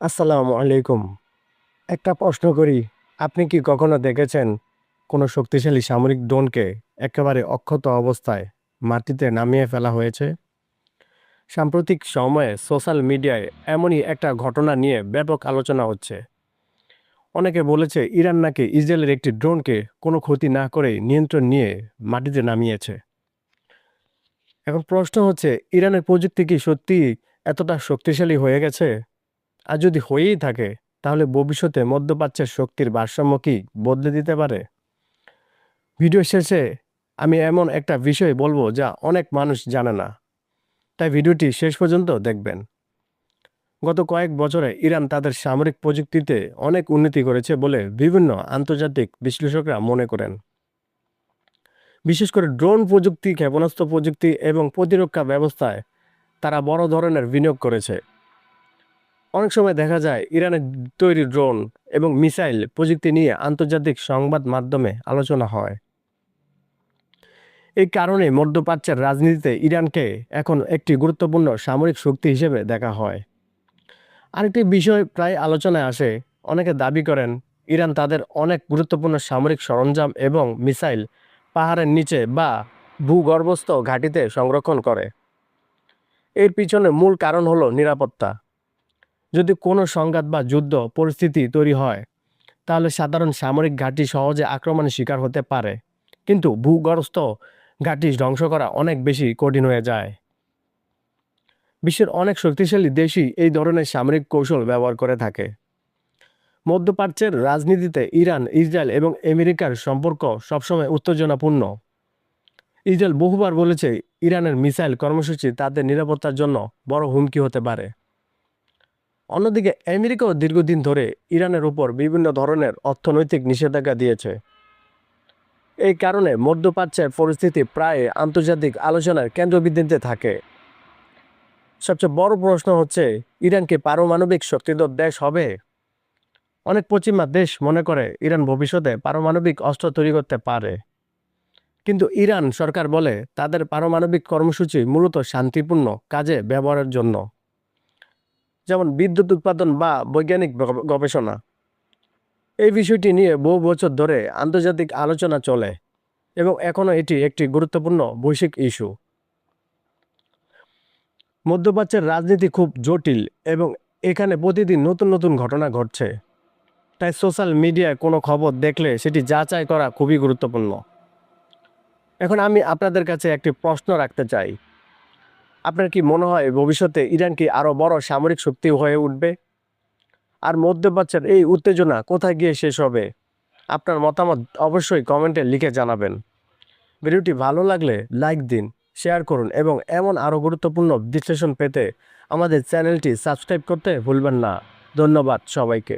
আসসালামু আলাইকুম। একটা প্রশ্ন করি, আপনি কি কখনো দেখেছেন কোনো শক্তিশালী সামরিক ড্রোনকে একেবারে অক্ষত অবস্থায় মাটিতে নামিয়ে ফেলা হয়েছে? সাম্প্রতিক সময়ে সোশ্যাল মিডিয়ায় এমনই একটা ঘটনা নিয়ে ব্যাপক আলোচনা হচ্ছে। অনেকে বলেছে ইরান নাকি ইসরায়েলের একটি ড্রোনকে কোনো ক্ষতি না করেই নিয়ন্ত্রণ নিয়ে মাটিতে নামিয়েছে। এখন প্রশ্ন হচ্ছে, ইরানের প্রযুক্তি কি সত্যি এতটা শক্তিশালী হয়ে গেছে? আর যদি হয়েই থাকে, তাহলে ভবিষ্যতে মধ্যপ্রাচ্যের শক্তির ভারসাম্য কি বদলে দিতে পারে? ভিডিও শেষে আমি এমন একটা বিষয় বলবো যা অনেক মানুষ জানে না, তাই ভিডিওটি শেষ পর্যন্ত দেখবেন। গত কয়েক বছরে ইরান তাদের সামরিক প্রযুক্তিতে অনেক উন্নতি করেছে বলে বিভিন্ন আন্তর্জাতিক বিশ্লেষকরা মনে করেন। বিশেষ করে ড্রোন প্রযুক্তি, ক্ষেপণাস্ত্র প্রযুক্তি এবং প্রতিরক্ষা ব্যবস্থায় তারা বড় ধরনের বিনিয়োগ করেছে। অনেক সময় দেখা যায় ইরানের তৈরি ড্রোন এবং মিসাইল প্রযুক্তি নিয়ে আন্তর্জাতিক সংবাদ মাধ্যমে আলোচনা হয়। এই কারণে মধ্যপ্রাচ্যের রাজনীতিতে ইরানকে এখন একটি গুরুত্বপূর্ণ সামরিক শক্তি হিসেবে দেখা হয়। আরেকটি বিষয় প্রায় আলোচনায় আসে, অনেকে দাবি করেন ইরান তাদের অনেক গুরুত্বপূর্ণ সামরিক সরঞ্জাম এবং মিসাইল পাহাড়ের নিচে বা ভূগর্ভস্থ ঘাঁটিতে সংরক্ষণ করে। এর পিছনে মূল কারণ হলো নিরাপত্তা। যদি কোনো সংঘাত বা যুদ্ধ পরিস্থিতি তৈরি হয়, তাহলে সাধারণ সামরিক ঘাঁটি সহজে আক্রমণের শিকার হতে পারে, কিন্তু ভূগর্ভস্থ ঘাঁটি ধ্বংস করা অনেক বেশি কঠিন হয়ে যায়। বিশ্বের অনেক শক্তিশালী দেশই এই ধরনের সামরিক কৌশল ব্যবহার করে থাকে। মধ্যপ্রাচ্যের রাজনীতিতে ইরান, ইসরায়েল এবং আমেরিকার সম্পর্ক সবসময় উত্তেজনাপূর্ণ। ইসরায়েল বহুবার বলেছে ইরানের মিসাইল কর্মসূচি তাদের নিরাপত্তার জন্য বড় হুমকি হতে পারে। অন্যদিকে আমেরিকাও দীর্ঘদিন ধরে ইরানের উপর বিভিন্ন ধরনের অর্থনৈতিক নিষেধাজ্ঞা দিয়েছে। এই কারণে মধ্যপ্রাচ্যের পরিস্থিতি প্রায় আন্তর্জাতিক আলোচনার কেন্দ্রবিন্দুতে থাকে। সবচেয়ে বড় প্রশ্ন হচ্ছে, ইরান কি পারমাণবিক শক্তিধর দেশ হবে? অনেক পশ্চিমা দেশ মনে করে ইরান ভবিষ্যতে পারমাণবিক অস্ত্র তৈরি করতে পারে, কিন্তু ইরান সরকার বলে তাদের পারমাণবিক কর্মসূচি মূলত শান্তিপূর্ণ কাজে ব্যবহারের জন্য, যেমন বিদ্যুৎ উৎপাদন বা বৈজ্ঞানিক গবেষণা। এই বিষয়টি নিয়ে বহু বছর ধরে আন্তর্জাতিক আলোচনা চলে এবং এখনও এটি একটি গুরুত্বপূর্ণ বৈশ্বিক ইস্যু। মধ্যপ্রাচ্যের রাজনীতি খুব জটিল এবং এখানে প্রতিদিন নতুন নতুন ঘটনা ঘটছে, তাই সোশ্যাল মিডিয়ায় কোনো খবর দেখলে সেটি যাচাই করা খুবই গুরুত্বপূর্ণ। এখন আমি আপনাদের কাছে একটি প্রশ্ন রাখতে চাই, আপনার কি মনে হয় ভবিষ্যতে ইরান কি আরও বড় সামরিক শক্তি হয়ে উঠবে? আর মধ্যপ্রাচ্যের এই উত্তেজনা কোথায় গিয়ে শেষ হবে? আপনার মতামত অবশ্যই কমেন্টে লিখে জানাবেন। ভিডিওটি ভালো লাগলে লাইক দিন, শেয়ার করুন এবং এমন আরও গুরুত্বপূর্ণ বিশ্লেষণ পেতে আমাদের চ্যানেলটি সাবস্ক্রাইব করতে ভুলবেন না। ধন্যবাদ সবাইকে।